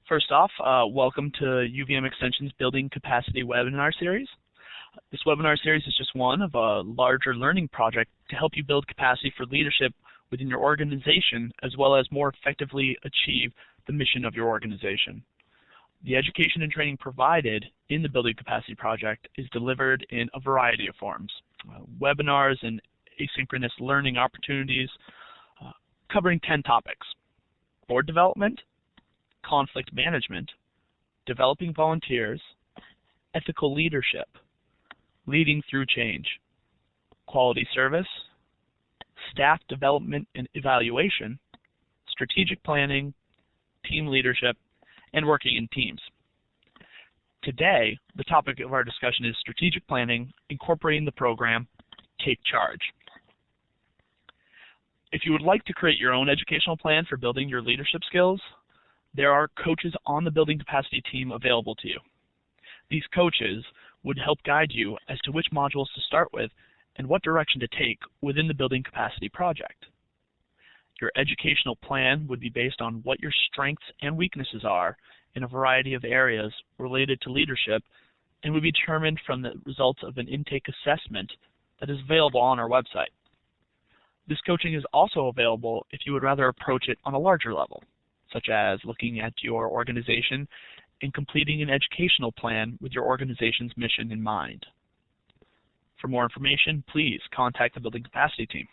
First off, welcome to UVM Extension's Building Capacity webinar series. This webinar series is just one of a larger learning project to help you build capacity for leadership within your organization, as well as more effectively achieve the mission of your organization. The education and training provided in the Building Capacity project is delivered in a variety of forms. Webinars and asynchronous learning opportunities covering 10 topics: board development, conflict management, developing volunteers, ethical leadership, leading through change, quality service, staff development and evaluation, strategic planning, team leadership, and working in teams. Today, the topic of our discussion is strategic planning, incorporating the program, Take Charge. If you would like to create your own educational plan for building your leadership skills, there are coaches on the Building Capacity team available to you. These coaches would help guide you as to which modules to start with and what direction to take within the Building Capacity project. Your educational plan would be based on what your strengths and weaknesses are in a variety of areas related to leadership and would be determined from the results of an intake assessment that is available on our website. This coaching is also available if you would rather approach it on a larger level, such as looking at your organization and completing an educational plan with your organization's mission in mind. For more information, please contact the Building Capacity team.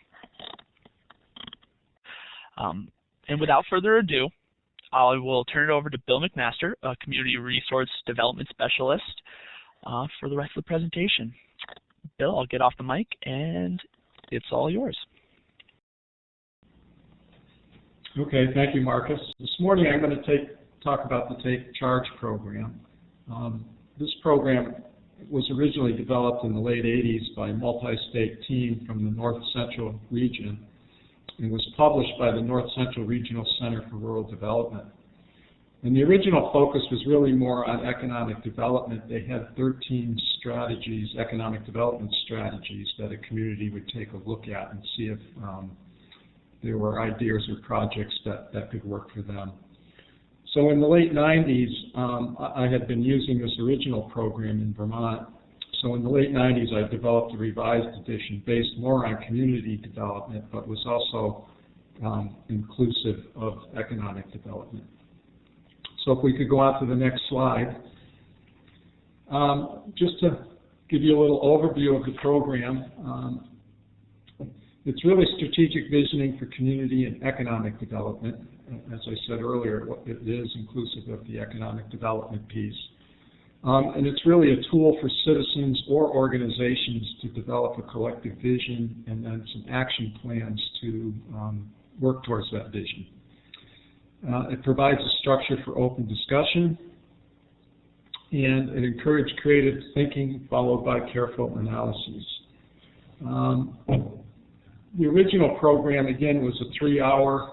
And without further ado, I will turn it over to Bill McMaster, a Community Resource Development Specialist, for the rest of the presentation. Bill, I'll get off the mic, and it's all yours. Okay, thank you, Marcus. This morning I'm going to talk about the Take Charge program. This program was originally developed in the late 80s by a multi-state team from the North Central region and was published by the North Central Regional Center for Rural Development. And the original focus was really more on economic development. They had 13 strategies, economic development strategies, that a community would take a look at and see if there were ideas or projects that could work for them. So in the late 90s, I had been using this original program in Vermont. So in the late 90s, I developed a revised edition based more on community development, but was also inclusive of economic development. So if we could go on to the next slide. Just to give you a little overview of the program, it's really strategic visioning for community and economic development. As I said earlier, it is inclusive of the economic development piece. And it's really a tool for citizens or organizations to develop a collective vision and then some action plans to work towards that vision. It provides a structure for open discussion, and it encourages creative thinking followed by careful analyses. The original program, again, was a three-hour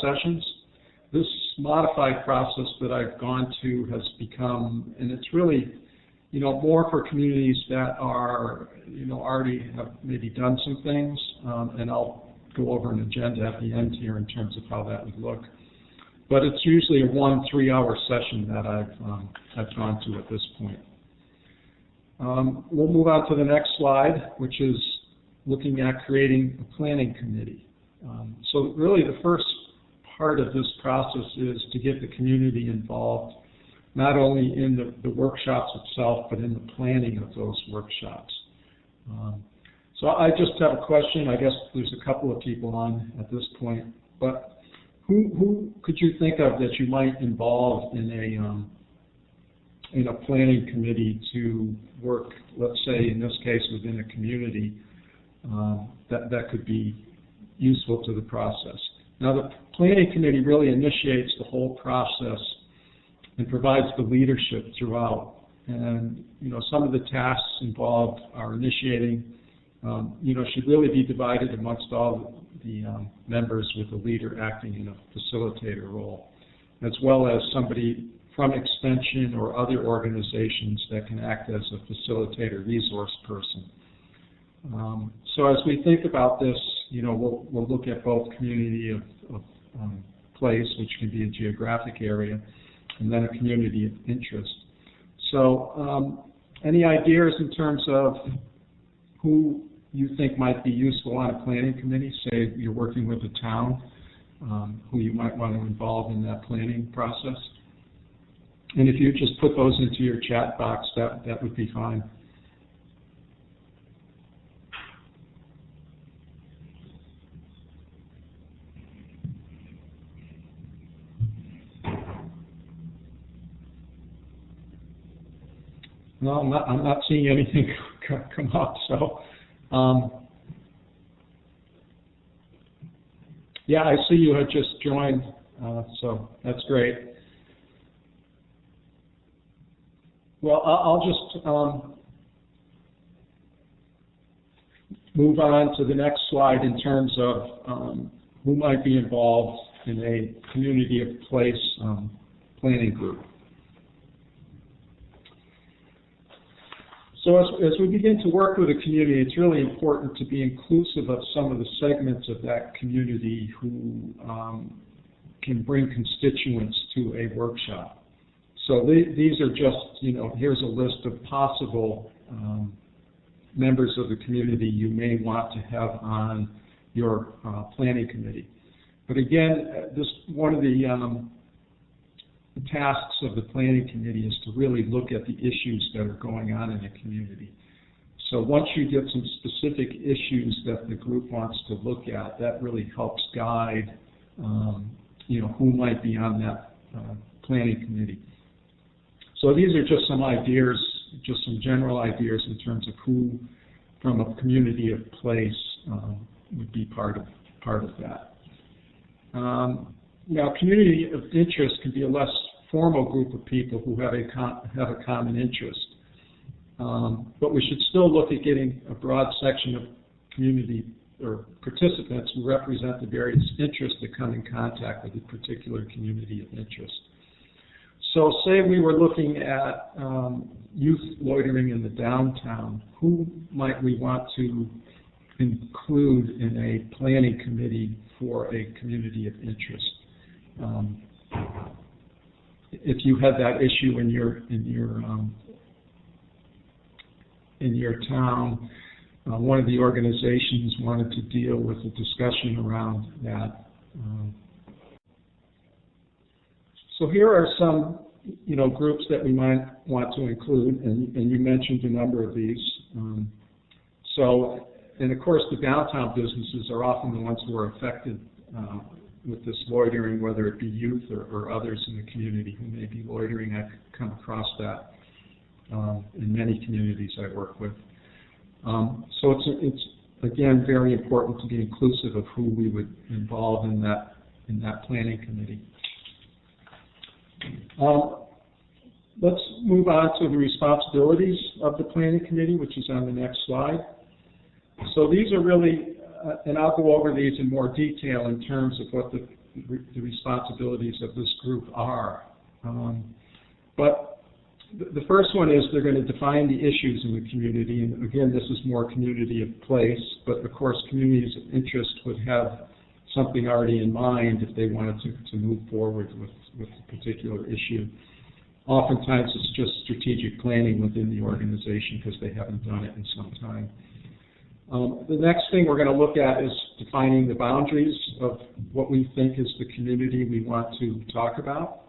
sessions. This modified process that I've gone to has become, and it's really, more for communities that are, already have maybe done some things, and I'll go over an agenda at the end here in terms of how that would look. But it's usually a 1 3-hour session that I've gone to at this point. We'll move on to the next slide, which is looking at creating a planning committee. So really the first part of this process is to get the community involved, not only in the workshops itself, but in the planning of those workshops. So I just have a question. I guess there's a couple of people on at this point, but who could you think of that you might involve in a planning committee to work, let's say in this case within a community, that could be useful to the process? Now, the planning committee really initiates the whole process and provides the leadership throughout. And some of the tasks involved are initiating. Should really be divided amongst all the members, with the leader acting in a facilitator role, as well as somebody from Extension or other organizations that can act as a facilitator resource person. So as we think about this, we'll look at both community of place, which can be a geographic area, and then a community of interest. So any ideas in terms of who you think might be useful on a planning committee? Say you're working with a town, who you might want to involve in that planning process. And if you just put those into your chat box, that would be fine. No, I'm not seeing anything come up. So, yeah, I see you had just joined, so that's great. Well, I'll just move on to the next slide in terms of who might be involved in a community of place planning group. So as we begin to work with a community, it's really important to be inclusive of some of the segments of that community who can bring constituents to a workshop. So these are just, here's a list of possible members of the community you may want to have on your planning committee. But again, one of the tasks of the planning committee is to really look at the issues that are going on in a community. So once you get some specific issues that the group wants to look at, that really helps guide, who might be on that planning committee. So these are just some ideas, just some general ideas in terms of who, from a community of place, would be part of that. Now, community of interest can be a less formal group of people who have a common interest, but we should still look at getting a broad section of community or participants who represent the various interests that come in contact with a particular community of interest. So say we were looking at youth loitering in the downtown. Who might we want to include in a planning committee for a community of interest? If you had that issue in your town, one of the organizations wanted to deal with a discussion around that. So here are some, groups that we might want to include, and you mentioned a number of these. And of course, the downtown businesses are often the ones who are affected with this loitering, whether it be youth or others in the community who may be loitering. I've come across that in many communities I work with. So it's again very important to be inclusive of who we would involve in that planning committee. Let's move on to the responsibilities of the planning committee, which is on the next slide. So these are really, and I'll go over these in more detail in terms of what the responsibilities of this group are. But the first one is they're going to define the issues in the community, and again, this is more community of place, but of course communities of interest would have something already in mind if they wanted to move forward with a particular issue. Oftentimes it's just strategic planning within the organization because they haven't done it in some time. The next thing we're going to look at is defining the boundaries of what we think is the community we want to talk about.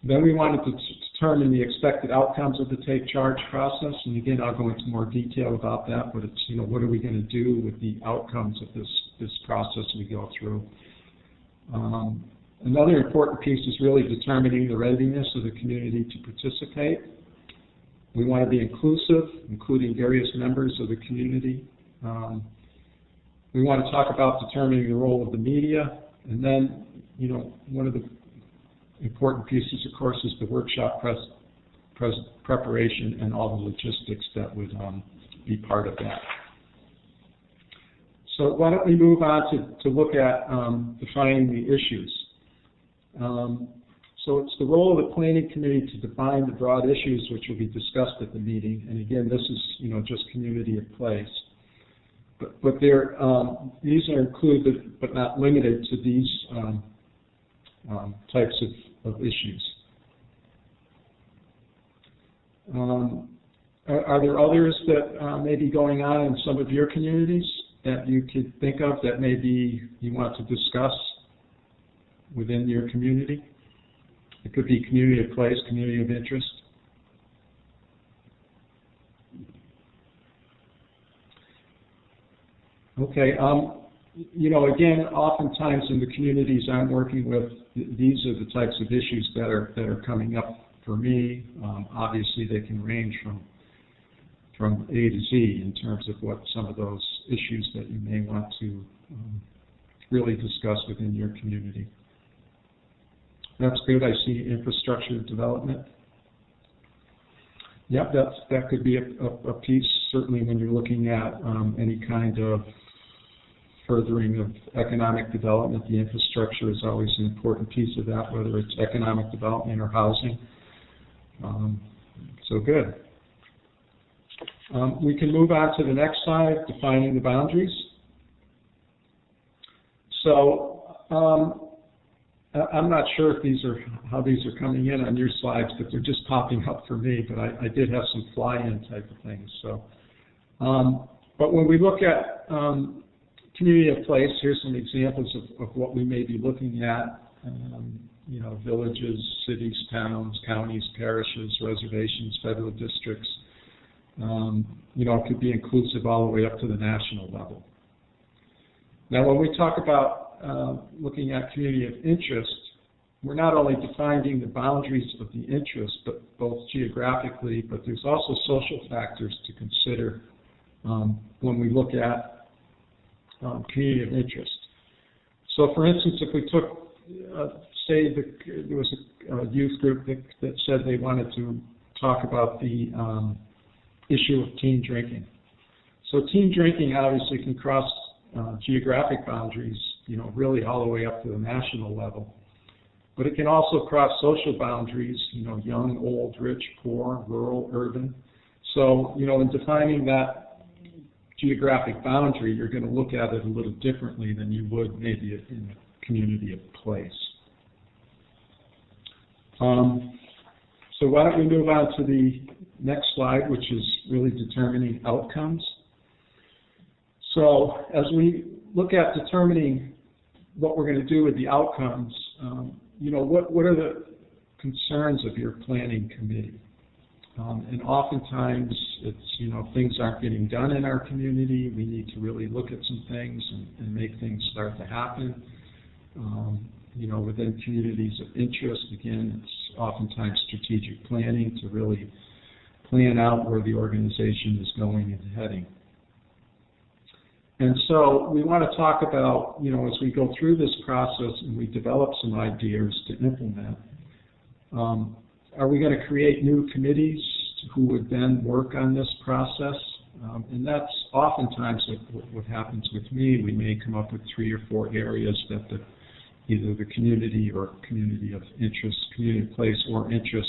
Then we wanted to determine the expected outcomes of the take charge process, and again I'll go into more detail about that, but it's, what are we going to do with the outcomes of this process we go through. Another important piece is really determining the readiness of the community to participate. We want to be inclusive, including various members of the community. We want to talk about determining the role of the media, and then, one of the important pieces, of course, is the workshop preparation and all the logistics that would be part of that. So why don't we move on to look at defining the issues. So it's the role of the planning committee to define the broad issues which will be discussed at the meeting. And again, this is just community of place. but these are included but not limited to these types of issues. Are there others that may be going on in some of your communities that you could think of that maybe you want to discuss within your community? It could be community of place, community of interest. Okay, you know, again, oftentimes in the communities I'm working with, these are the types of issues that are coming up for me. Obviously, they can range from A to Z in terms of what some of those issues that you may want to really discuss within your community. That's good. I see infrastructure development. Yep, that could be a piece, certainly when you're looking at any kind of furthering of economic development. The infrastructure is always an important piece of that, whether it's economic development or housing. So good. We can move on to the next slide, defining the boundaries. So I'm not sure if how these are coming in on your slides, but they're just popping up for me. But I did have some fly-in type of things. So, but when we look at community of place, here's some examples of what we may be looking at. You know, villages, cities, towns, counties, parishes, reservations, federal districts. You know, it could be inclusive all the way up to the national level. Now, when we talk about looking at community of interest, we're not only defining the boundaries of the interest, but both geographically, but there's also social factors to consider when we look at community of interest. So, for instance, if we took, say, there was a youth group that said they wanted to talk about the issue of teen drinking. So teen drinking obviously can cross geographic boundaries, you know, really all the way up to the national level. But it can also cross social boundaries, you know, young, old, rich, poor, rural, urban. So, you know, in defining that geographic boundary, you're going to look at it a little differently than you would maybe in a community of place. So why don't we move on to the next slide, which is really determining outcomes. So as we look at determining what we're going to do with the outcomes, you know, what are the concerns of your planning committee? And oftentimes it's, you know, things aren't getting done in our community. We need to really look at some things and make things start to happen. You know, within communities of interest, again, it's oftentimes strategic planning to really plan out where the organization is going and heading. And so we want to talk about, you know, as we go through this process and we develop some ideas to implement, are we going to create new committees who would then work on this process? And that's oftentimes what happens with me. We may come up with 3 or 4 areas that either the community or community of interest, community of place or interest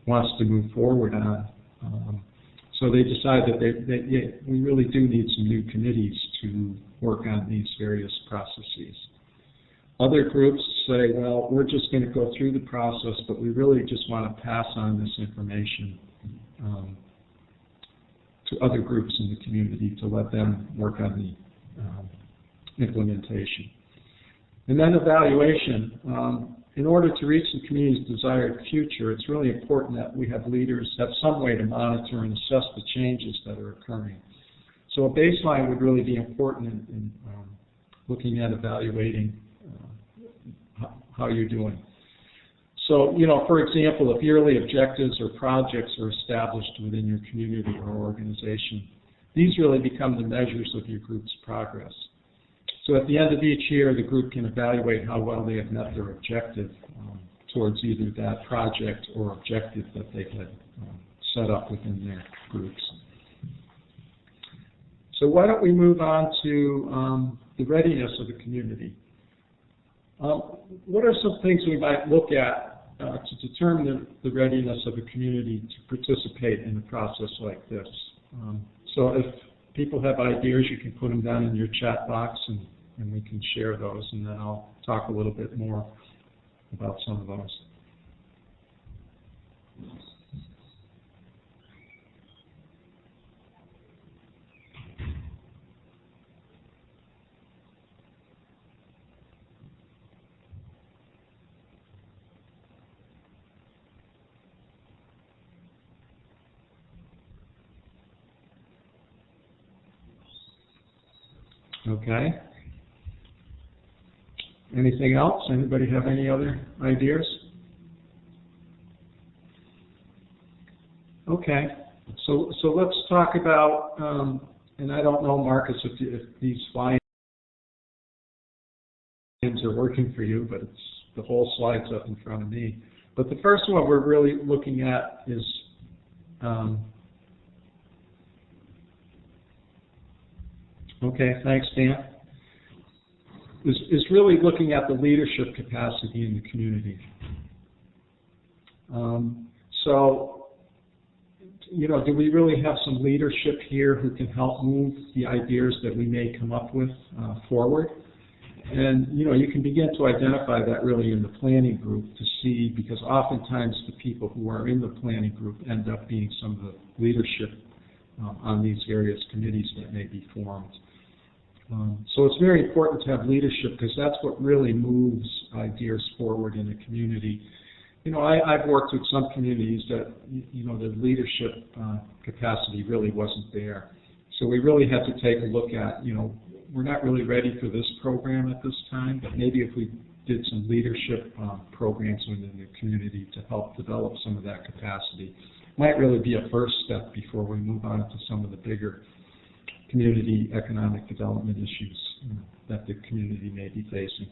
wants to move forward on. So they decide that we really do need some new committees to work on these various processes. Other groups say, well, we're just going to go through the process, but we really just want to pass on this information to other groups in the community to let them work on the implementation. And then evaluation. In order to reach the community's desired future, it's really important that we have leaders have some way to monitor and assess the changes that are occurring. So a baseline would really be important in looking at evaluating how you're doing. So, you know, for example, if yearly objectives or projects are established within your community or organization, these really become the measures of your group's progress. So at the end of each year, the group can evaluate how well they have met their objective towards either that project or objective that they had set up within their groups. So why don't we move on to the readiness of the community? What are some things we might look at to determine the readiness of the community to participate in a process like this? So people have ideas, you can put them down in your chat box, and we can share those, and then I'll talk a little bit more about some of those. Okay. Anything else? Anybody have any other ideas? Okay. So let's talk about, and I don't know, Marcus, if these slides are working for you, but it's the whole slide's up in front of me. But the first one we're really looking at is okay, thanks, Dan. Is really looking at the leadership capacity in the community. So, you know, do we really have some leadership here who can help move the ideas that we may come up with forward? And, you know, you can begin to identify that really in the planning group to see, because oftentimes the people who are in the planning group end up being some of the leadership on these various committees that may be formed. So it's very important to have leadership, because that's what really moves ideas forward in the community. You know, I've worked with some communities that, you know, the leadership capacity really wasn't there. So we really had to take a look at, you know, we're not really ready for this program at this time, but maybe if we did some leadership programs within the community to help develop some of that capacity, might really be a first step before we move on to some of the bigger community economic development issues that the community may be facing.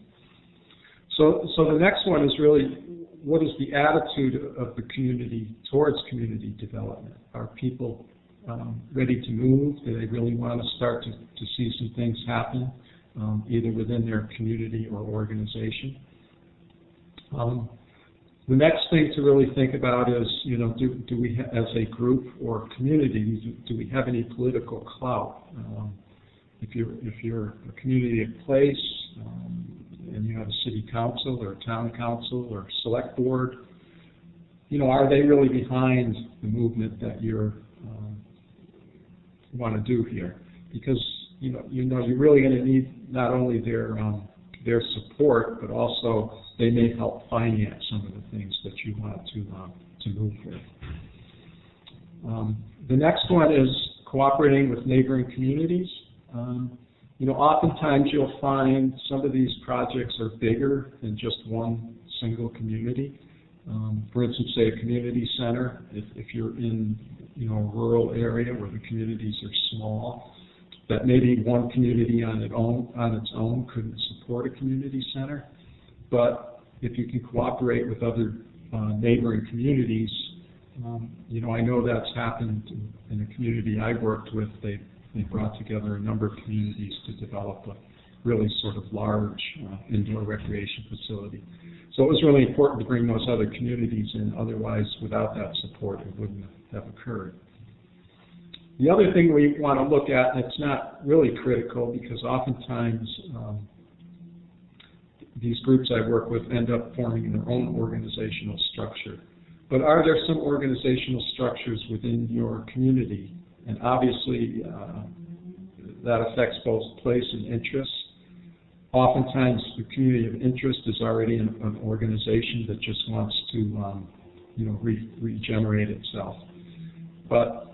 So the next one is really, what is the attitude of the community towards community development? Are people ready to move? Do they really want to start to see some things happen, either within their community or organization? The next thing to really think about is, you know, do we, as a group or community, do we have any political clout? If you're a community of place, and you have a city council or a town council or select board, you know, are they really behind the movement that you're want to do here? Because you're really going to need not only their support, but also they may help finance some of the things that you want to move with. The next one is cooperating with neighboring communities. You know, oftentimes you'll find some of these projects are bigger than just one single community. For instance, say a community center, if you're in, you know, a rural area where the communities are small, that maybe one community on its own couldn't support a community center. But if you can cooperate with other neighboring communities, you know, I know that's happened in a community I worked with. They brought together a number of communities to develop a really sort of large indoor recreation facility. So it was really important to bring those other communities in, otherwise without that support it wouldn't have occurred. The other thing we want to look at, and it's not really critical because oftentimes these groups I work with end up forming their own organizational structure. But are there some organizational structures within your community? And obviously that affects both place and interest. Oftentimes the community of interest is already an organization that just wants to you know, regenerate itself. But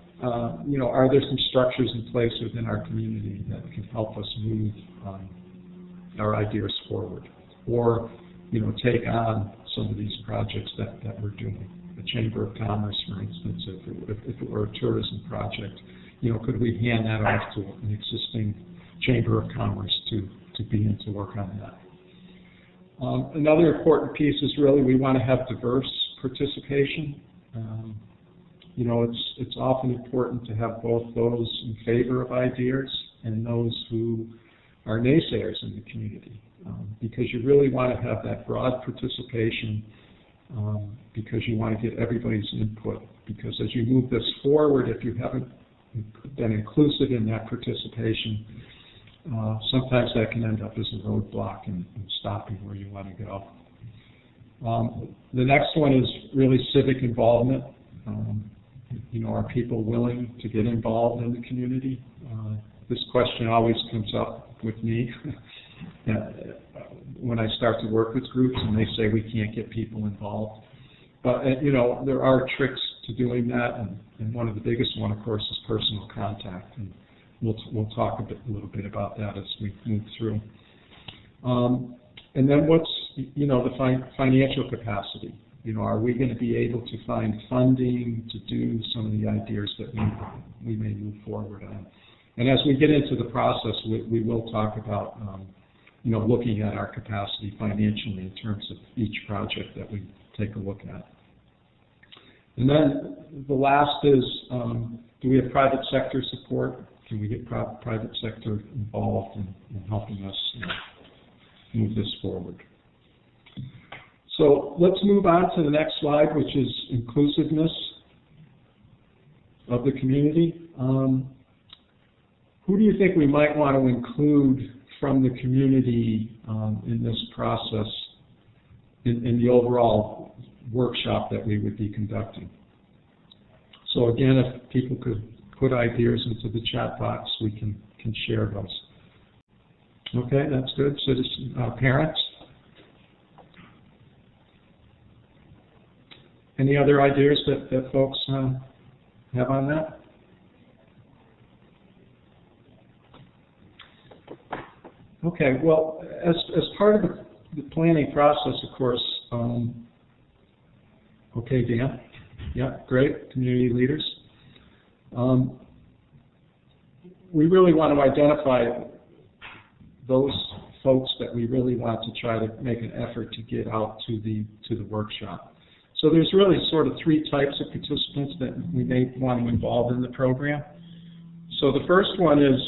you know, are there some structures in place within our community that can help us move our ideas forward, or, you know, take on some of these projects that we're doing? The Chamber of Commerce, for instance, if it were a tourism project, you know, could we hand that off to an existing Chamber of Commerce to begin to work on that? Another important piece is really we want to have diverse participation. You know, it's often important to have both those in favor of ideas and those who are naysayers in the community, because you really want to have that broad participation, because you want to get everybody's input. Because as you move this forward, if you haven't been inclusive in that participation, sometimes that can end up as a roadblock in stopping where you want to go. The next one is really civic involvement. Are people willing to get involved in the community? This question always comes up with me when I start to work with groups and they say we can't get people involved. But, there are tricks to doing that, and one of the biggest one, of course, is personal contact. And we'll talk a little bit about that as we move through. And then what's, the financial capacity? Are we going to be able to find funding to do some of the ideas that we may move forward on? And as we get into the process, we will talk about, looking at our capacity financially in terms of each project that we take a look at. And then the last is, do we have private sector support? Can we get private sector involved in helping us move this forward? So let's move on to the next slide, which is inclusiveness of the community. Who do you think we might want to include from the community in this process, in the overall workshop that we would be conducting? So again, if people could put ideas into the chat box, we can share those. Okay, that's good. Citizen, parents? Any other ideas that folks have on that? Okay, well, as part of the planning process, of course, okay, Dan? Yeah, great, community leaders. We really want to identify those folks that we really want to try to make an effort to get out to the workshop. So there's really sort of three types of participants that we may want to involve in the program. So the first one is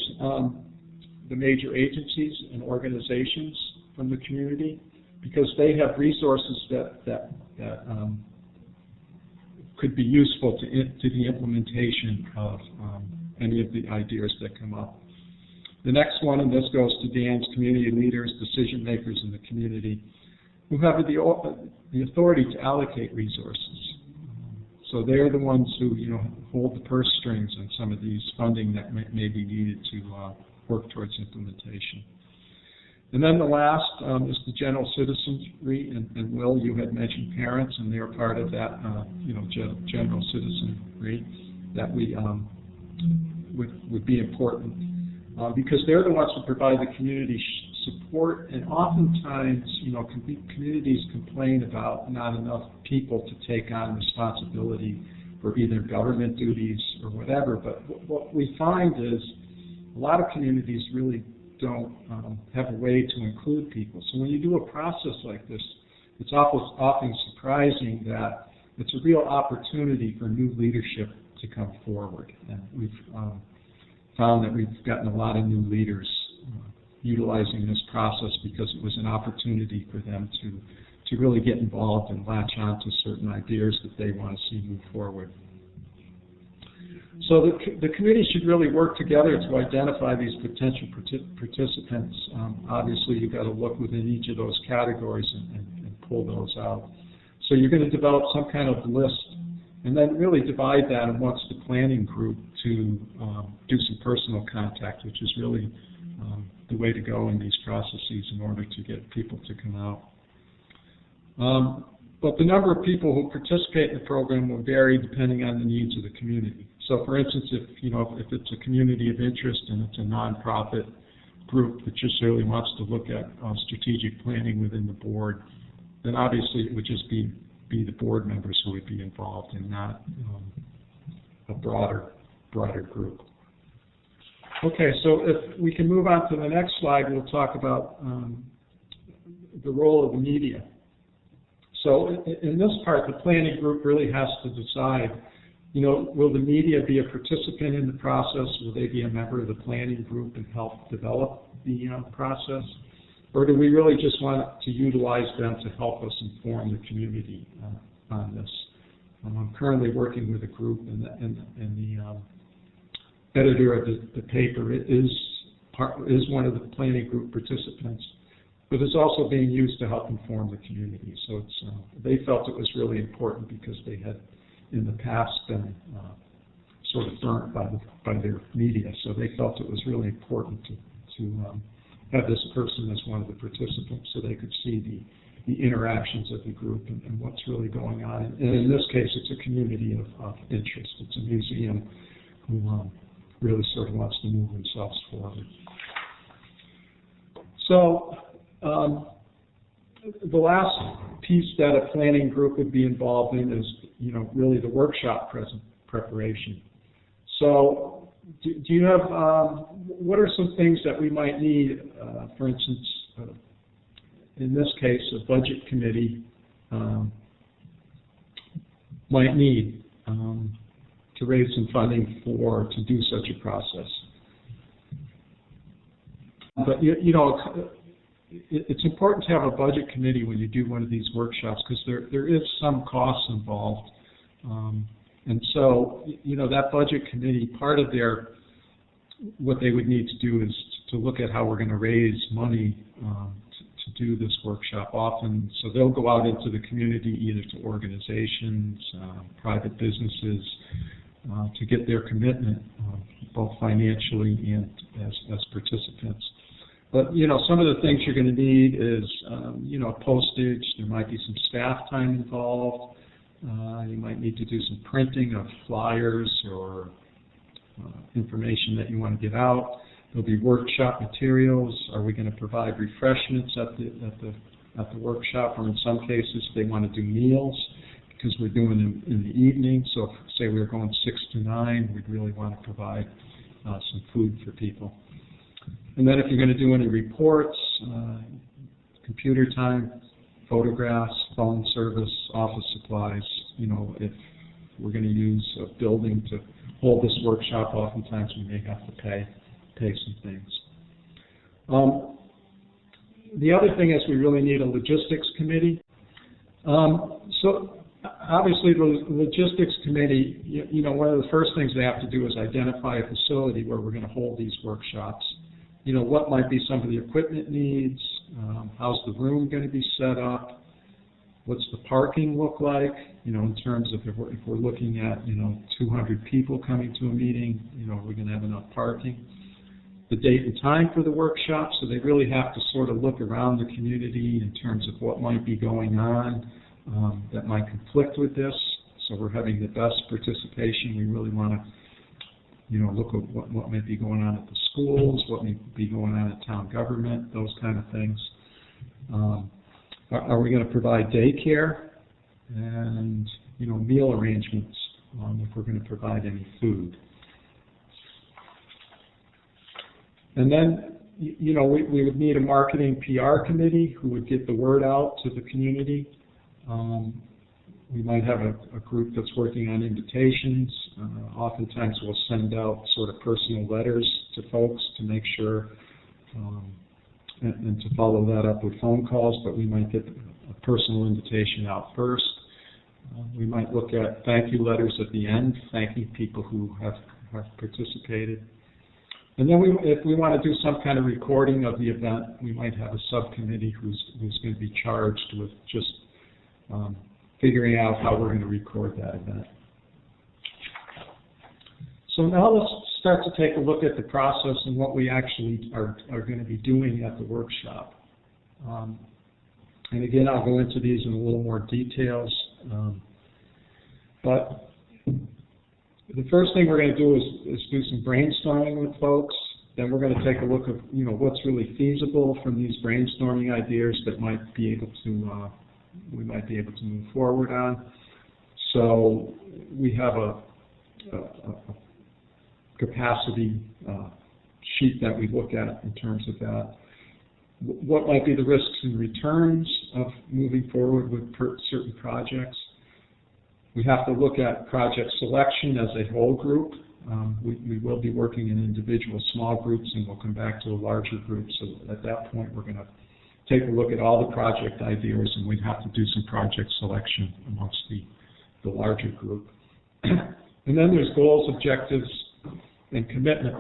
the major agencies and organizations from the community, because they have resources that could be useful to the implementation of any of the ideas that come up. The next one, and this goes to Dan's, community leaders, decision makers in the community, who have the authority to allocate resources. So they're the ones who hold the purse strings on some of these funding that may be needed to work towards implementation. And then the last is the general citizenry, and Will, you had mentioned parents, and they're part of that general citizenry that we would be important because they're the ones who provide the community support, and oftentimes, communities complain about not enough people to take on responsibility for either government duties or whatever. But what we find is a lot of communities really don't have a way to include people. So when you do a process like this, it's often surprising that it's a real opportunity for new leadership to come forward. And we've found that we've gotten a lot of new leaders utilizing this process because it was an opportunity for them to really get involved and latch on to certain ideas that they want to see move forward. So the committee should really work together to identify these potential participants. Obviously, you've got to look within each of those categories and pull those out. So you're going to develop some kind of list and then really divide that amongst the planning group to do some personal contact, which is really the way to go in these processes in order to get people to come out. But the number of people who participate in the program will vary depending on the needs of the community. So for instance, if it's a community of interest and it's a nonprofit group that just really wants to look at strategic planning within the board, then obviously it would just be the board members who would be involved and not a broader group. Okay, so if we can move on to the next slide, we'll talk about the role of the media. So in this part, the planning group really has to decide, will the media be a participant in the process? Will they be a member of the planning group and help develop the process? Or do we really just want to utilize them to help us inform the community on this? I'm currently working with a group, and editor of the paper is one of the planning group participants, but it's also being used to help inform the community. So it's, they felt it was really important because they had in the past been sort of burnt by their media. So they felt it was really important to have this person as one of the participants so they could see the interactions of the group and what's really going on. And in this case, it's a community of interest. It's a museum who really sort of wants to move themselves forward. So the last piece that a planning group would be involved in is, really the workshop preparation. So do you have, what are some things that we might need, for instance, in this case, a budget committee might need to raise some funding to do such a process. But it's important to have a budget committee when you do one of these workshops because there is some costs involved. And so, that budget committee, part of what they would need to do is to look at how we're going to raise money to do this workshop often. So they'll go out into the community, either to organizations, private businesses, to get their commitment, both financially and as participants. But, some of the things you're going to need is, postage. There might be some staff time involved. You might need to do some printing of flyers or information that you want to get out. There'll be workshop materials. Are we going to provide refreshments at the workshop? Or in some cases, they want to do meals because we're doing them in the evening. So if, say, we're going 6 to 9, we'd really want to provide some food for people. And then if you're going to do any reports, computer time, photographs, phone service, office supplies, if we're going to use a building to hold this workshop, oftentimes we may have to pay some things. The other thing is we really need a logistics committee. So obviously the logistics committee, one of the first things they have to do is identify a facility where we're going to hold these workshops. What might be some of the equipment needs, how's the room going to be set up, what's the parking look like, in terms of if we're looking at, 200 people coming to a meeting, we're going to have enough parking. The date and time for the workshop, so they really have to sort of look around the community in terms of what might be going on that might conflict with this. So we're having the best participation. We really want to look at what might be going on at the schools, what may be going on at town government, those kind of things. Are we going to provide daycare and, meal arrangements if we're going to provide any food? And then, we would need a marketing PR committee who would get the word out to the community. We might have a group that's working on invitations. Oftentimes we'll send out sort of personal letters to folks to make sure and to follow that up with phone calls, but we might get a personal invitation out first. We might look at thank you letters at the end, thanking people who have participated. And then if we want to do some kind of recording of the event, we might have a subcommittee who's going to be charged with just figuring out how we're going to record that event. So now let's start to take a look at the process and what we actually are going to be doing at the workshop. And again, I'll go into these in a little more details. But the first thing we're going to do is do some brainstorming with folks. Then we're going to take a look at what's really feasible from these brainstorming ideas that might be able to we might be able to move forward on. So we have a capacity sheet that we look at in terms of that. What might be the risks and returns of moving forward with certain projects? We have to look at project selection as a whole group. We will be working in individual small groups, and we'll come back to a larger group. So at that point, we're going to take a look at all the project ideas, and we'd have to do some project selection amongst the larger group. And then there's goals, objectives, and commitment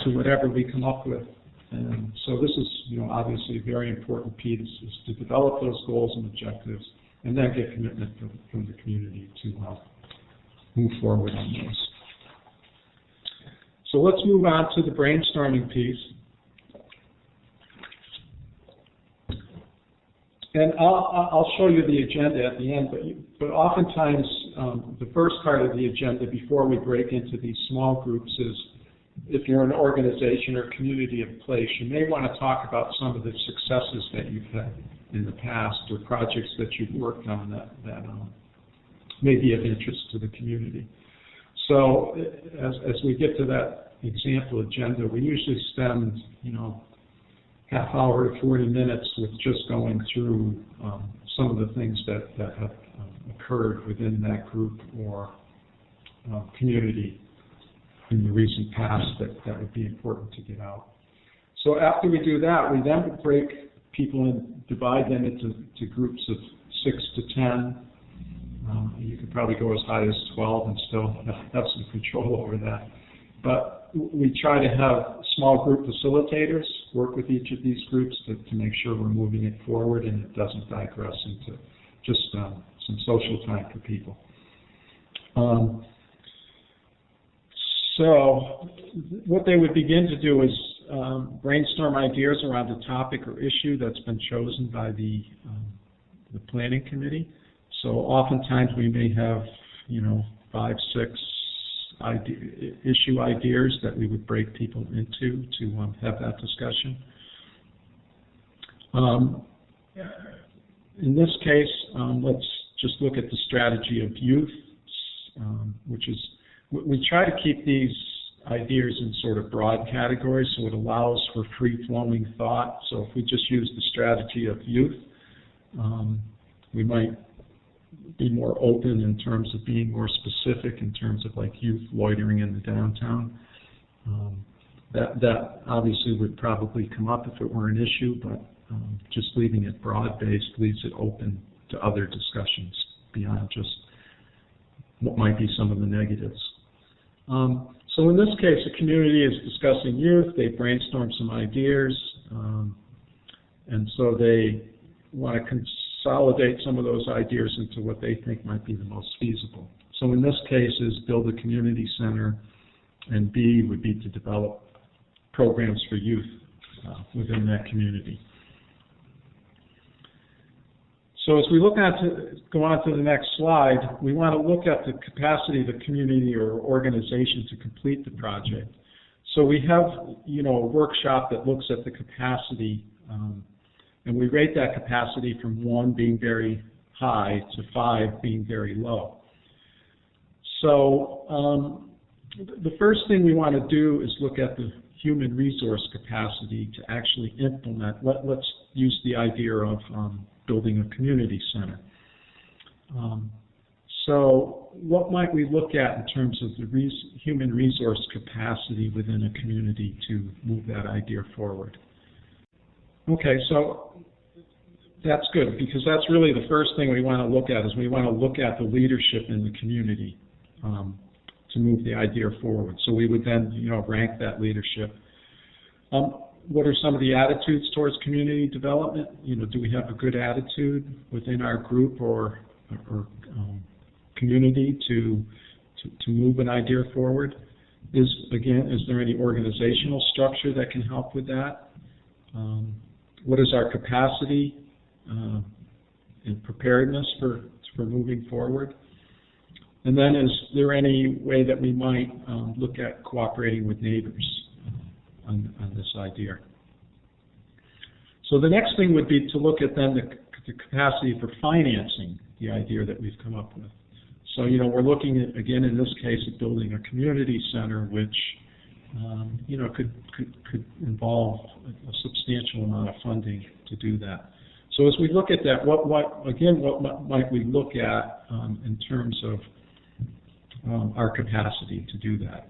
to whatever we come up with. And so this is, obviously a very important piece, is to develop those goals and objectives, and then get commitment from the community to move forward on those. So let's move on to the brainstorming piece. And I'll show you the agenda at the end, but oftentimes the first part of the agenda before we break into these small groups is, if you're an organization or community of place, you may want to talk about some of the successes that you've had in the past, or projects that you've worked on that may be of interest to the community. So as we get to that example agenda, we usually spend, half hour to 40 minutes with just going through some of the things that have occurred within that group or community in the recent past that would be important to get out. So after we do that, we then break people and divide them into groups of 6 to 10. You could probably go as high as 12 and still have some control over that. But we try to have small group facilitators work with each of these groups to make sure we're moving it forward and it doesn't digress into just some social time for people. So what they would begin to do is brainstorm ideas around a topic or issue that's been chosen by the planning committee. So oftentimes we may have, 5, 6 issue ideas that we would break people into to have that discussion. In this case, let's just look at the strategy of youth, which is, we try to keep these ideas in sort of broad categories, so it allows for free-flowing thought. So if we just use the strategy of youth, we might be more open in terms of being more specific in terms of like youth loitering in the downtown. That obviously would probably come up if it were an issue, but just leaving it broad-based leaves it open to other discussions beyond just what might be some of the negatives. So in this case, the community is discussing youth. They brainstorm some ideas, and so they want to consolidate some of those ideas into what they think might be the most feasible. So in this case is build a community center, and B would be to develop programs for youth within that community. So as we go on to the next slide, we want to look at the capacity of the community or organization to complete the project. So we have, a workshop that looks at the capacity, and we rate that capacity from 1 being very high to 5 being very low. So the first thing we want to do is look at the human resource capacity to actually implement. Let's use the idea of building a community center. So what might we look at in terms of the human resource capacity within a community to move that idea forward? Okay, so that's good, because that's really the first thing we want to look at, is we want to look at the leadership in the community to move the idea forward. So we would then, rank that leadership. What are some of the attitudes towards community development? Do we have a good attitude within our group or community to move an idea forward? Is there any organizational structure that can help with that? What is our capacity and preparedness for moving forward? And then is there any way that we might look at cooperating with neighbors on this idea? So the next thing would be to look at then the capacity for financing the idea that we've come up with. So, we're looking at, again, in this case, at building a community center, which, could involve a substantial amount of funding to do that. So as we look at that, what might we look at in terms of our capacity to do that?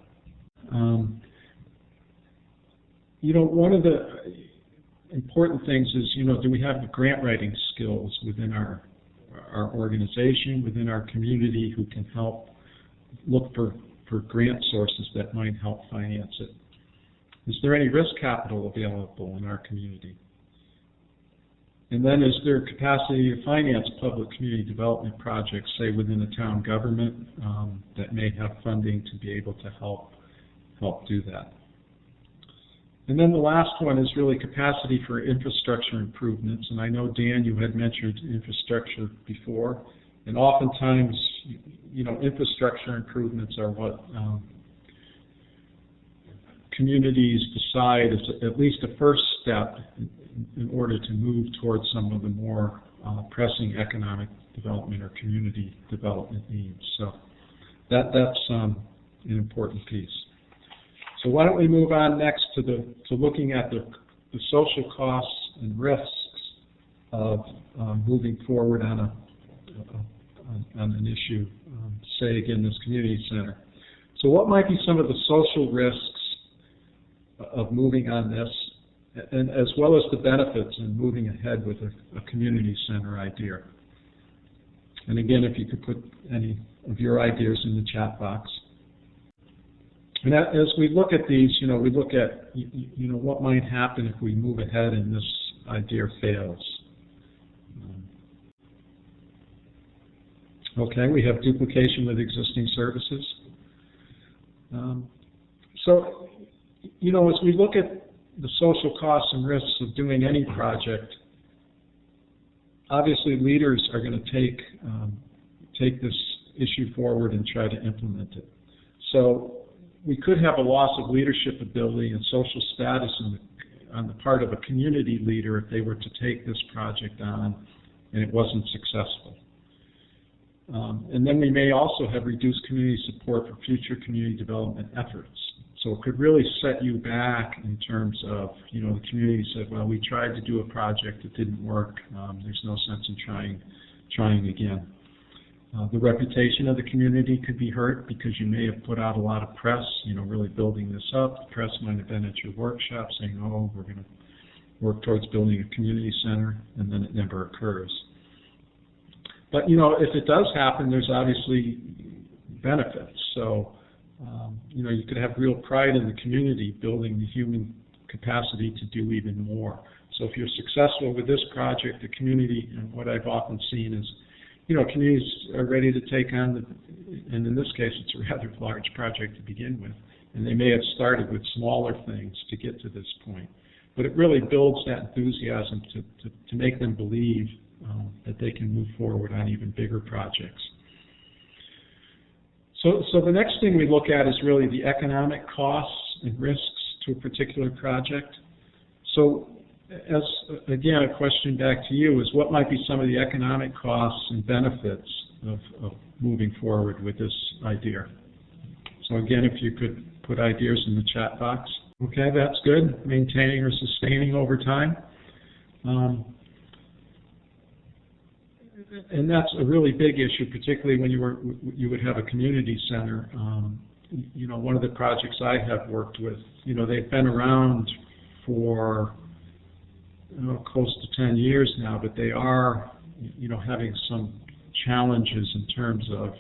One of the important things is, do we have the grant writing skills within our organization, within our community, who can help look for for grant sources that might help finance it. Is there any risk capital available in our community? And then is there capacity to finance public community development projects, say within a town government, that may have funding to be able to help do that? And then the last one is really capacity for infrastructure improvements. And I know, Dan, you had mentioned infrastructure before. And oftentimes, infrastructure improvements are what communities decide is at least a first step in order to move towards some of the more pressing economic development or community development needs. So that's an important piece. So why don't we move on next to looking at the social costs and risks of moving forward on an issue, say again this community center. So what might be some of the social risks of moving on this, and as well as the benefits in moving ahead with a community center idea? And again, if you could put any of your ideas in the chat box. And as we look at these, we look at what might happen if we move ahead and this idea fails. Okay, we have duplication with existing services. So, as we look at the social costs and risks of doing any project, obviously leaders are going to take this issue forward and try to implement it. So we could have a loss of leadership ability and social status on the part of a community leader if they were to take this project on and it wasn't successful. And then we may also have reduced community support for future community development efforts. So it could really set you back in terms of, the community said, well, we tried to do a project, it didn't work, there's no sense in trying again. The reputation of the community could be hurt because you may have put out a lot of press, really building this up. The press might have been at your workshop saying, oh, we're going to work towards building a community center, and then it never occurs. But, if it does happen, there's obviously benefits. So, you could have real pride in the community building the human capacity to do even more. So if you're successful with this project, the community, and what I've often seen is, communities are ready to take on, and in this case, it's a rather large project to begin with, and they may have started with smaller things to get to this point. But it really builds that enthusiasm to make them believe that they can move forward on even bigger projects. So the next thing we look at is really the economic costs and risks to a particular project. So as, again, a question back to you is what might be some of the economic costs and benefits of moving forward with this idea? So again, if you could put ideas in the chat box. Okay, that's good. Maintaining or sustaining over time. And that's a really big issue, particularly when you would have a community center. One of the projects I have worked with, they've been around for close to 10 years now, but they are, having some challenges in terms of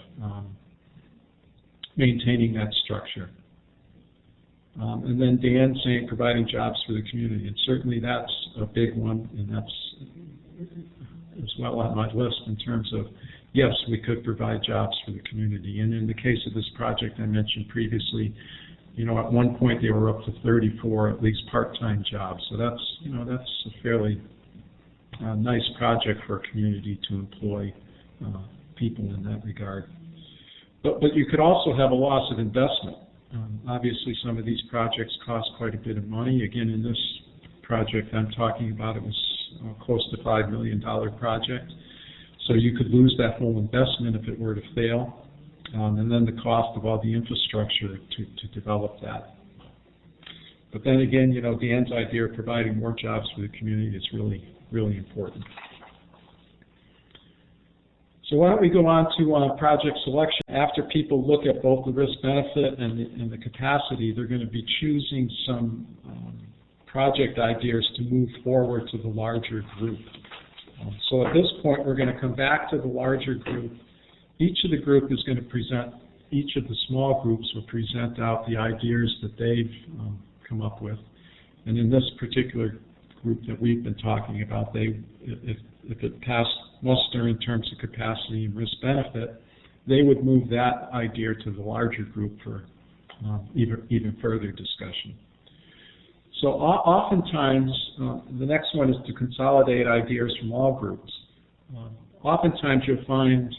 maintaining that structure. And then Dan saying providing jobs for the community, and certainly that's a big one, and that's as well on my list in terms of, yes, we could provide jobs for the community. And in the case of this project I mentioned previously, at one point they were up to 34 at least part-time jobs. So that's, that's a fairly nice project for a community to employ people in that regard. But you could also have a loss of investment. Obviously some of these projects cost quite a bit of money. Again, in this project I'm talking about, it was close to $5 million project. So you could lose that whole investment if it were to fail. And then the cost of all the infrastructure to develop that. But then again, Dan's idea of providing more jobs for the community is really, really important. So why don't we go on to project selection. After people look at both the risk-benefit and the capacity, they're going to be choosing some project ideas to move forward to the larger group. So at this point, we're going to come back to the larger group. Each of the group is going to present each of the small groups will present out the ideas that they've come up with. And in this particular group that we've been talking about, if it passed muster in terms of capacity and risk-benefit, they would move that idea to the larger group for even further discussion. So oftentimes, the next one is to consolidate ideas from all groups. Oftentimes you'll find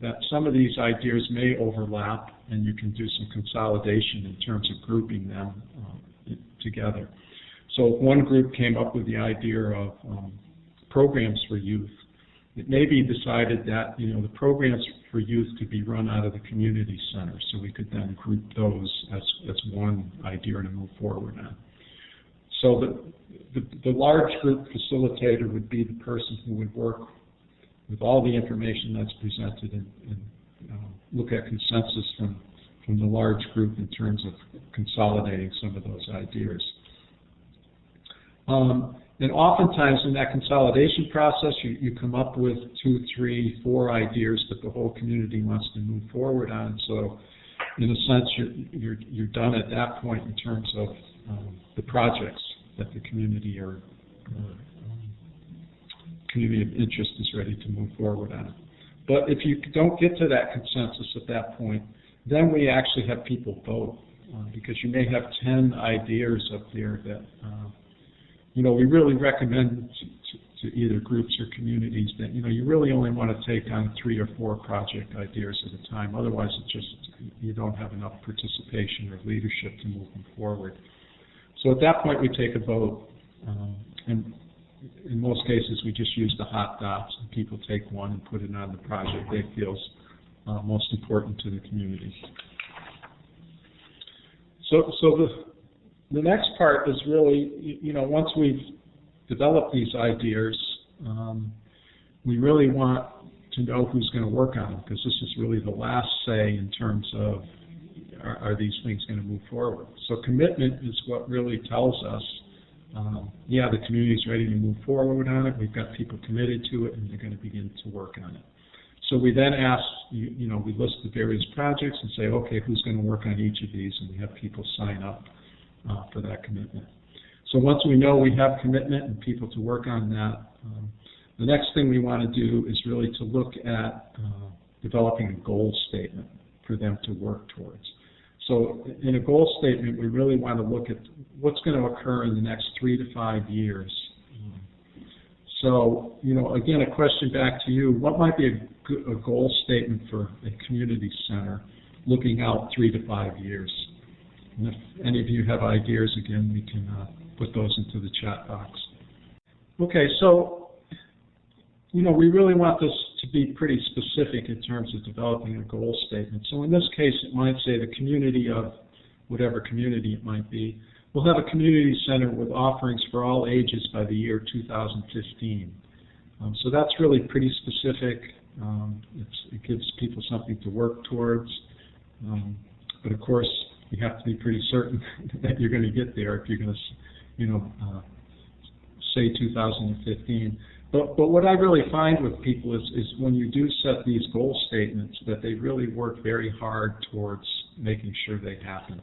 that some of these ideas may overlap, and you can do some consolidation in terms of grouping them together. So if one group came up with the idea of programs for youth, it may be decided that the programs for youth could be run out of the community center, so we could then group those as one idea to move forward on. So the large group facilitator would be the person who would work with all the information that's presented and look at consensus from the large group in terms of consolidating some of those ideas. And oftentimes in that consolidation process, you come up with 2, 3, 4 ideas that the whole community wants to move forward on. So in a sense, you're done at that point in terms of the projects that the community or community of interest is ready to move forward on. But if you don't get to that consensus at that point, then we actually have people vote, because you may have 10 ideas up there that we really recommend to either groups or communities that you really only want to take on 3 or 4 project ideas at a time. Otherwise, you don't have enough participation or leadership to move them forward. So at that point, we take a vote, and in most cases, we just use the hot dots, and people take one and put it on the project they feel is most important to the community. So the next part is really, once we've developed these ideas, we really want to know who's going to work on them, because this is really the last say in terms of are these things going to move forward. So commitment is what really tells us, yeah, the community is ready to move forward on it, we've got people committed to it, and they're going to begin to work on it. So we then ask, we list the various projects and say, okay, who's going to work on each of these, and we have people sign up for that commitment. So once we know we have commitment and people to work on that, the next thing we want to do is really to look at developing a goal statement for them to work towards. So in a goal statement, we really want to look at what's going to occur in the next 3 to 5 years. So, again, a question back to you, what might be a goal statement for a community center looking out 3 to 5 years? And if any of you have ideas, again, we can put those into the chat box. Okay, so, we really want this to be pretty specific in terms of developing a goal statement. So in this case, it might say the community of whatever community it might be will have a community center with offerings for all ages by the year 2015. So that's really pretty specific. It gives people something to work towards. But of course, you have to be pretty certain that you're going to get there if you're going to, say 2015. But what I really find with people is when you do set these goal statements, that they really work very hard towards making sure they happen.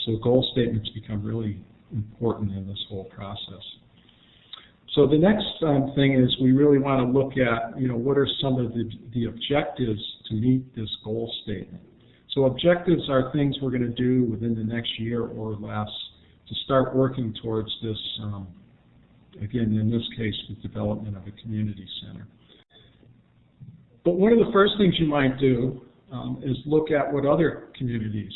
So goal statements become really important in this whole process. So the next thing is we really want to look at, what are some of the objectives to meet this goal statement. So objectives are things we're going to do within the next year or less to start working towards this, again, in this case, the development of a community center. But one of the first things you might do is look at what other communities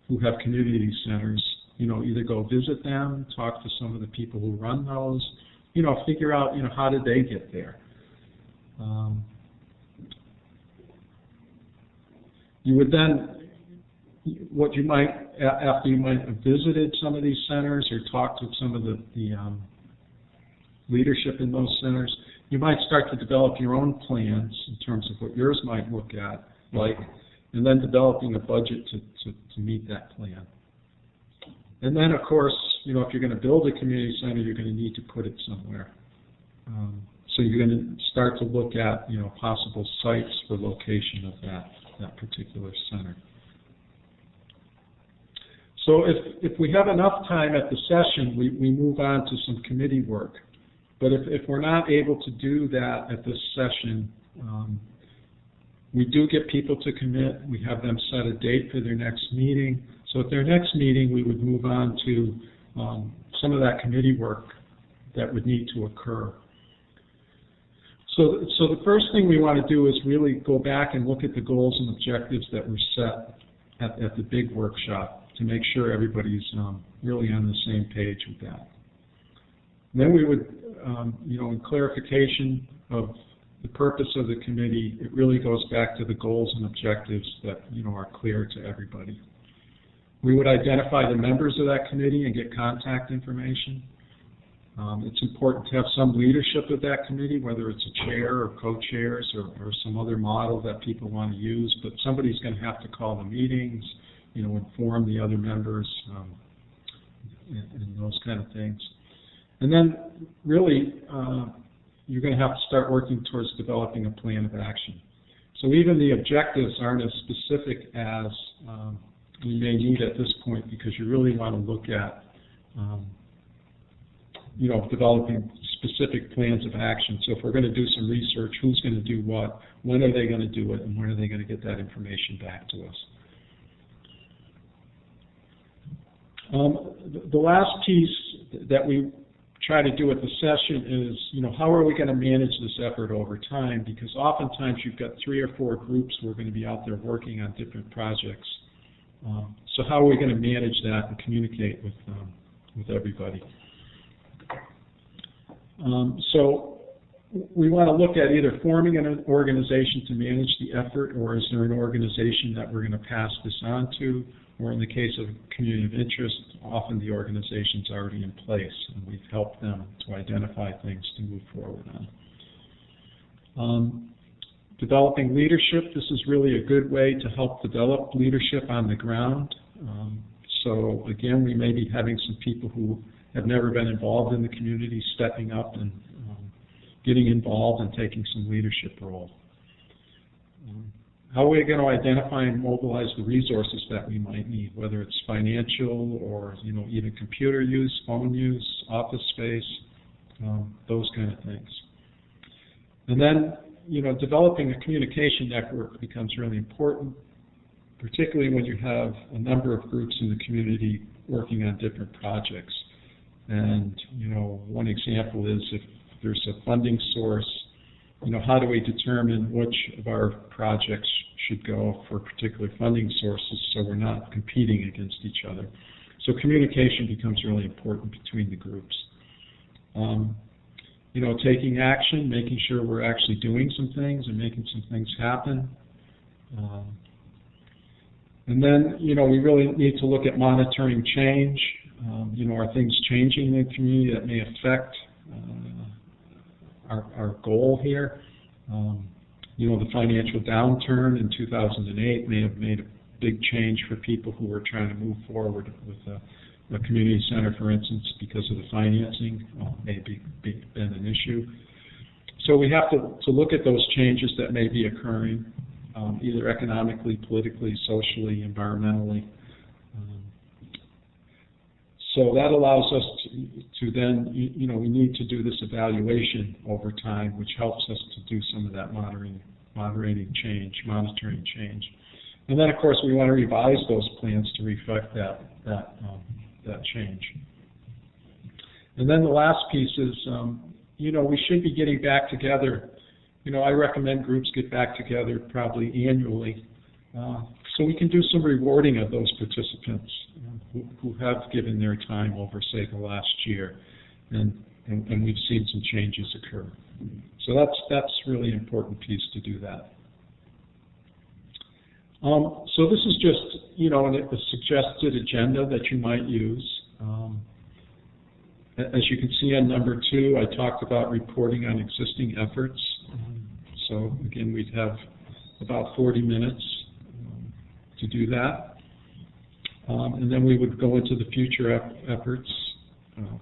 who have community centers, either go visit them, talk to some of the people who run those, figure out, how did they get there. You would then, what you might, after you might have visited some of these centers or talked to some of the leadership in those centers, you might start to develop your own plans in terms of what yours might look like, and then developing a budget to meet that plan. And then, of course, if you're going to build a community center, you're going to need to put it somewhere. So you're going to start to look at, possible sites for location of that. that particular center. So if we have enough time at the session, we move on to some committee work. But if we're not able to do that at this session, we do get people to commit. We have them set a date for their next meeting. So at their next meeting, we would move on to some of that committee work that would need to occur. So the first thing we want to do is really go back and look at the goals and objectives that were set at the big workshop to make sure everybody's really on the same page with that. And then we would, in clarification of the purpose of the committee, it really goes back to the goals and objectives that are clear to everybody. We would identify the members of that committee and get contact information. It's important to have some leadership of that committee, whether it's a chair or co-chairs or some other model that people want to use, but somebody's going to have to call the meetings, inform the other members, and those kind of things. And then really, you're going to have to start working towards developing a plan of action. So even the objectives aren't as specific as we may need at this point, because you really want to look at developing specific plans of action. So if we're going to do some research, who's going to do what, when are they going to do it, and when are they going to get that information back to us? The last piece that we try to do at the session is, how are we going to manage this effort over time? Because oftentimes you've got 3 or 4 groups who are going to be out there working on different projects. So how are we going to manage that and communicate with everybody? So we want to look at either forming an organization to manage the effort, or is there an organization that we're going to pass this on to, or in the case of community of interest, often the organization's already in place, and we've helped them to identify things to move forward on. Developing leadership, this is really a good way to help develop leadership on the ground. So again, we may be having some people who have never been involved in the community stepping up and getting involved and taking some leadership role. How are we going to identify and mobilize the resources that we might need, whether it's financial or even computer use, phone use, office space, those kind of things. And then developing a communication network becomes really important, particularly when you have a number of groups in the community working on different projects. And one example is if there's a funding source, how do we determine which of our projects should go for particular funding sources so we're not competing against each other? So communication becomes really important between the groups. Taking action, making sure we're actually doing some things and making some things happen. And then, we really need to look at monitoring change. Are things changing in the community that may affect our goal here? The financial downturn in 2008 may have made a big change for people who were trying to move forward with a community center, for instance, because of the financing. May been an issue. So we have to look at those changes that may be occurring, either economically, politically, socially, environmentally. So that allows us to then, we need to do this evaluation over time, which helps us to do some of that monitoring change. And then, of course, we want to revise those plans to reflect that change. And then the last piece is, we should be getting back together. I recommend groups get back together probably annually, so we can do some rewarding of those participants who have given their time over, say, the last year, and we've seen some changes occur. So that's really an important piece to do that. So this is just, a suggested agenda that you might use. As you can see on number 2, I talked about reporting on existing efforts. So again, we'd have about 40 minutes to do that. And then we would go into the future efforts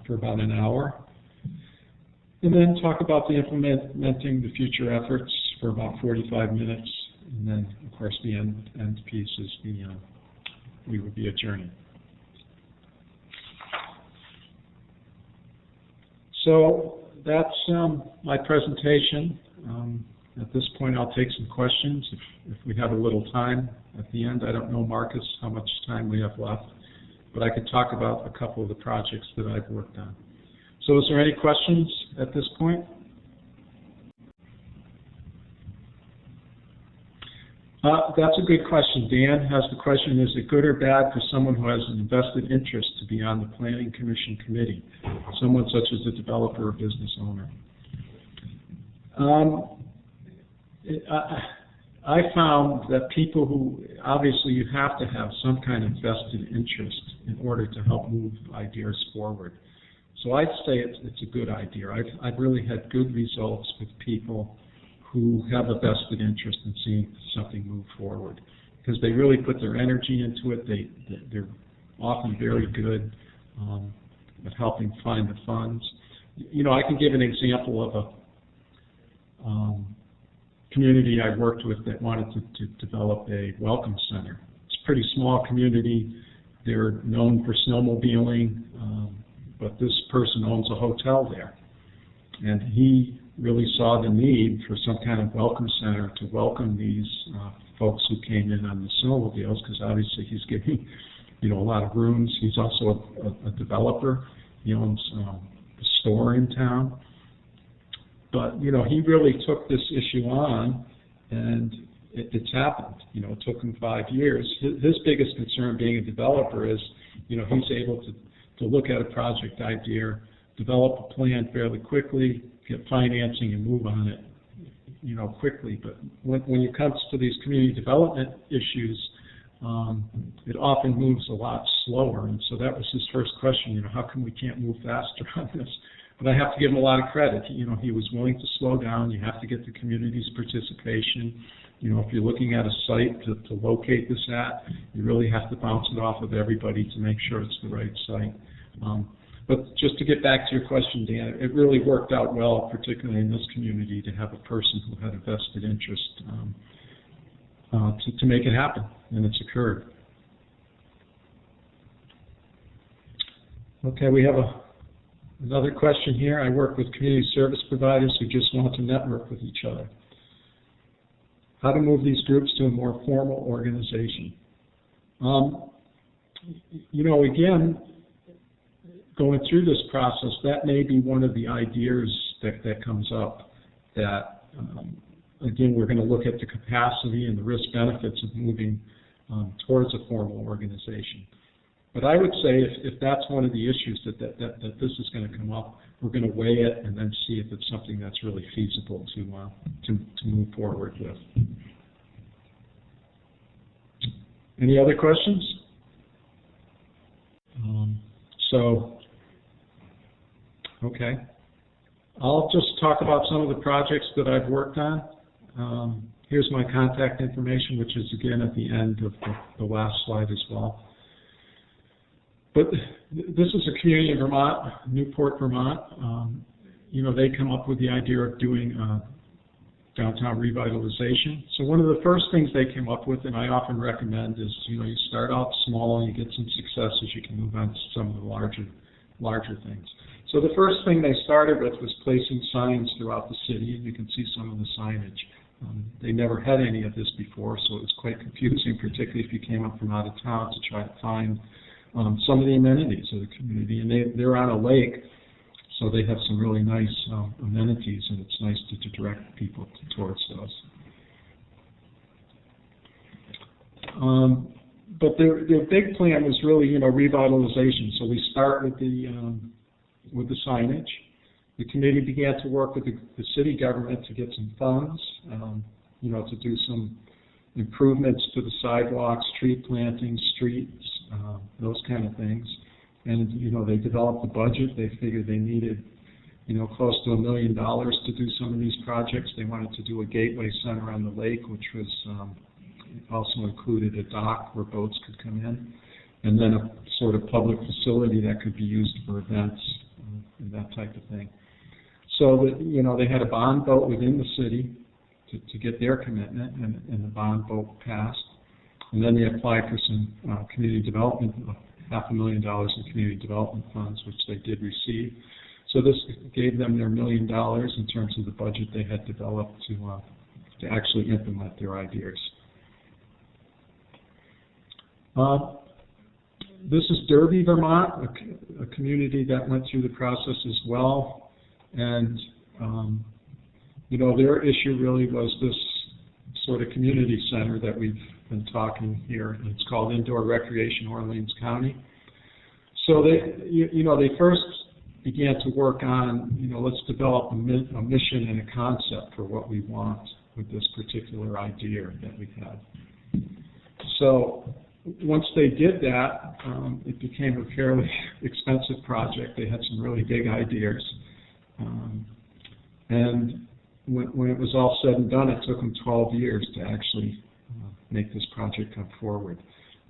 for about an hour. And then talk about implementing the future efforts for about 45 minutes. And then, of course, the end piece is we would be adjourning. So that's my presentation. At this point, I'll take some questions if we have a little time at the end. I don't know, Marcus, how much time we have left, but I could talk about a couple of the projects that I've worked on. So is there any questions at this point? That's a good question. Dan has the question, is it good or bad for someone who has an invested interest to be on the Planning Commission committee, someone such as a developer or business owner? I found that people who, obviously you have to have some kind of vested interest in order to help move ideas forward. So I'd say it's a good idea. I've really had good results with people who have a vested interest in seeing something move forward, because they really put their energy into it. They're often very good at helping find the funds. You know, I can give an example of a community I worked with that wanted to develop a welcome center. It's a pretty small community. They're known for snowmobiling, but this person owns a hotel there. And he really saw the need for some kind of welcome center to welcome these folks who came in on the snowmobiles, because obviously he's giving, you know, a lot of rooms. He's also a developer. He owns a store in town. But, you know, he really took this issue on, and it's happened. You know, it took him 5 years. His biggest concern being a developer is, you know, he's able to look at a project idea, develop a plan fairly quickly, get financing and move on it, you know, quickly. But when it comes to these community development issues, it often moves a lot slower. And so that was his first question, you know, how come we can't move faster on this? But I have to give him a lot of credit. You know, he was willing to slow down. You have to get the community's participation. You know, if you're looking at a site to locate this at, you really have to bounce it off of everybody to make sure it's the right site. But just to get back to your question, Dan, it really worked out well, particularly in this community, to have a person who had a vested interest to make it happen, and it's occurred. Okay, we have another question here. I work with community service providers who just want to network with each other. How to move these groups to a more formal organization? You know, again, going through this process, that may be one of the ideas that comes up, that, again, we're going to look at the capacity and the risk benefits of moving towards a formal organization. But I would say if that's one of the issues that this is going to come up, we're going to weigh it and then see if it's something that's really feasible to move forward with. Any other questions? Okay. I'll just talk about some of the projects that I've worked on. Here's my contact information, which is again at the end of the last slide as well. But this is a community in Vermont, Newport, Vermont. You know, they come up with the idea of doing downtown revitalization. So one of the first things they came up with, and I often recommend, is, you know, you start out small, you get some successes, you can move on to some of the larger things. So the first thing they started with was placing signs throughout the city, and you can see some of the signage. They never had any of this before, so it was quite confusing, particularly if you came up from out of town to try to find some of the amenities of the community. And they're on a lake, so they have some really nice amenities, and it's nice to direct people towards those. But their big plan was really, you know, revitalization. So we start with the signage. The committee began to work with the city government to get some funds, you know, to do some improvements to the sidewalks, tree plantings, streets, those kind of things. And, you know, they developed the budget. They figured they needed, you know, close to $1 million to do some of these projects. They wanted to do a gateway center on the lake, which was also included a dock where boats could come in, and then a sort of public facility that could be used for events and that type of thing. So that, you know, they had a bond vote within the city to get their commitment, and the bond vote passed. And then they applied for some community development, $500,000 in community development funds, which they did receive. So this gave them their $1 million in terms of the budget they had developed to actually implement their ideas. This is Derby, Vermont, a community that went through the process as well. And, you know, their issue really was this sort of community center that we've been talking here. It's called Indoor Recreation Orleans County. So they, you know, they first began to work on, you know, let's develop a mission and a concept for what we want with this particular idea that we had. So once they did that, it became a fairly expensive project. They had some really big ideas. And when it was all said and done, it took them 12 years to actually make this project come forward.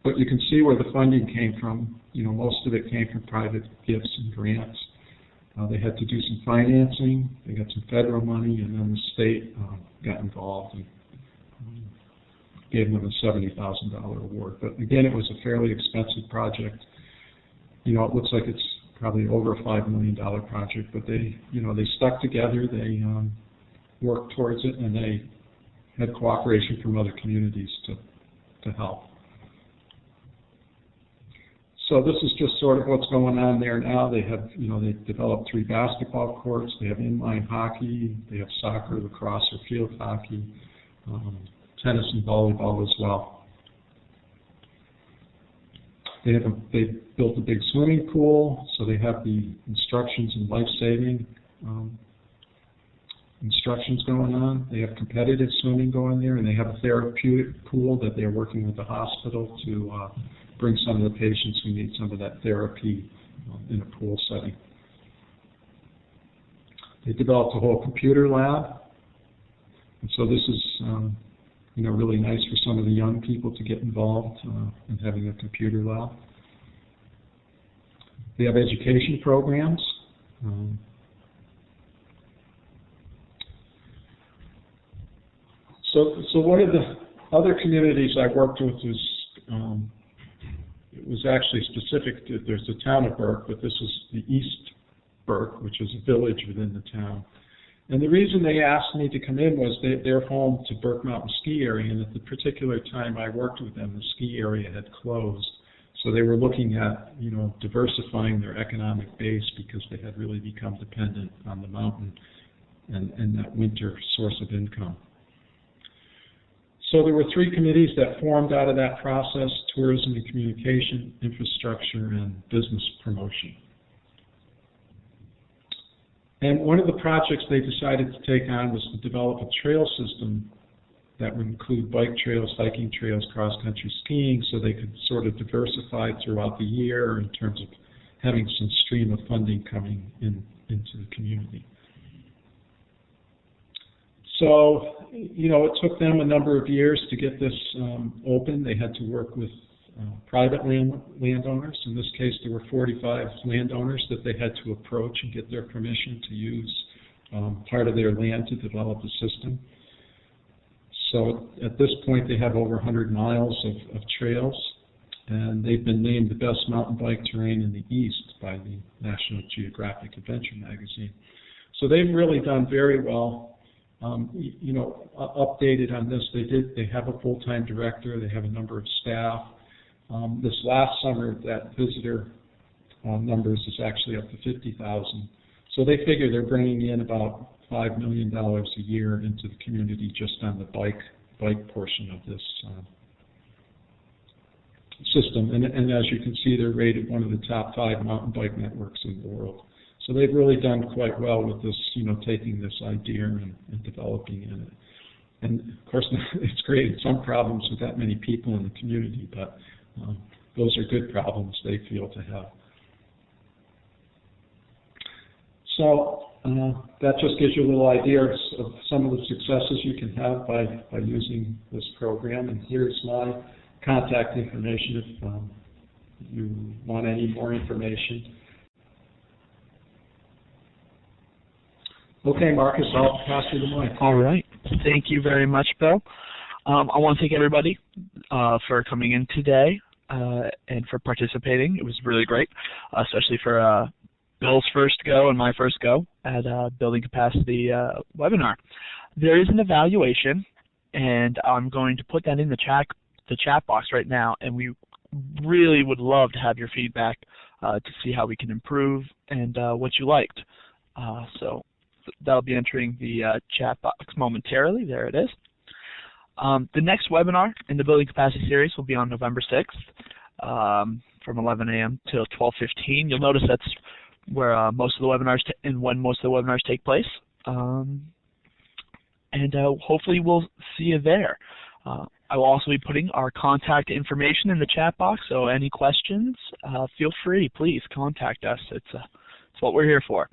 But you can see where the funding came from. You know, most of it came from private gifts and grants. They had to do some financing. They got some federal money, and then the state got involved and gave them a $70,000 award. But again, it was a fairly expensive project. You know, it looks like it's probably over a $5 million project, but they, you know, they stuck together. They worked towards it, and they had cooperation from other communities to help. So this is just sort of what's going on there now. They have, you know, they've developed 3 basketball courts. They have inline hockey. They have soccer, lacrosse, or field hockey, tennis and volleyball as well. They built a big swimming pool, so they have the instructions in life-saving instructions going on. They have competitive swimming going there, and they have a therapeutic pool that they're working with the hospital to bring some of the patients who need some of that therapy in a pool setting. They developed a whole computer lab, and so this is you know, really nice for some of the young people to get involved in having a computer lab. They have education programs. So one of the other communities I worked with was it was actually specific to, there's the town of Burke, but this was the East Burke, which is a village within the town. And the reason they asked me to come in was they're home to Burke Mountain Ski Area, and at the particular time I worked with them, the ski area had closed. So they were looking at, you know, diversifying their economic base because they had really become dependent on the mountain and that winter source of income. So there were 3 committees that formed out of that process: tourism and communication, infrastructure, and business promotion. And one of the projects they decided to take on was to develop a trail system that would include bike trails, hiking trails, cross-country skiing, so they could sort of diversify throughout the year in terms of having some stream of funding coming into the community. So, you know, it took them a number of years to get this open. They had to work with private landowners. In this case, there were 45 landowners that they had to approach and get their permission to use part of their land to develop a system. So at this point, they have over 100 miles of trails, and they've been named the best mountain bike terrain in the East by the National Geographic Adventure magazine. So they've really done very well. You know, updated on this, they have a full-time director, they have a number of staff. This last summer, that visitor numbers is actually up to 50,000. So they figure they're bringing in about $5 million a year into the community just on the bike portion of this system. And as you can see, they're rated one of the top 5 mountain bike networks in the world. So they've really done quite well with this, you know, taking this idea and developing it. And of course, it's created some problems with that many people in the community, but those are good problems they feel to have. So that just gives you a little idea of some of the successes you can have by using this program. And here's my contact information if you want any more information. Okay, Marcus, I'll pass you the mic. All right. Thank you very much, Bill. I want to thank everybody for coming in today and for participating. It was really great, especially for Bill's first go and my first go at Building Capacity webinar. There is an evaluation, and I'm going to put that in the chat box right now, and we really would love to have your feedback to see how we can improve and what you liked. So that'll be entering the chat box momentarily. There it is. The next webinar in the Building Capacity series will be on November 6th from 11 a.m. till 12:15. You'll notice that's where most of the webinars when most of the webinars take place. And hopefully we'll see you there. I will also be putting our contact information in the chat box, so any questions, feel free, please contact us. It's what we're here for.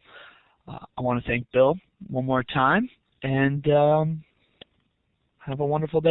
I want to thank Bill one more time, and have a wonderful day.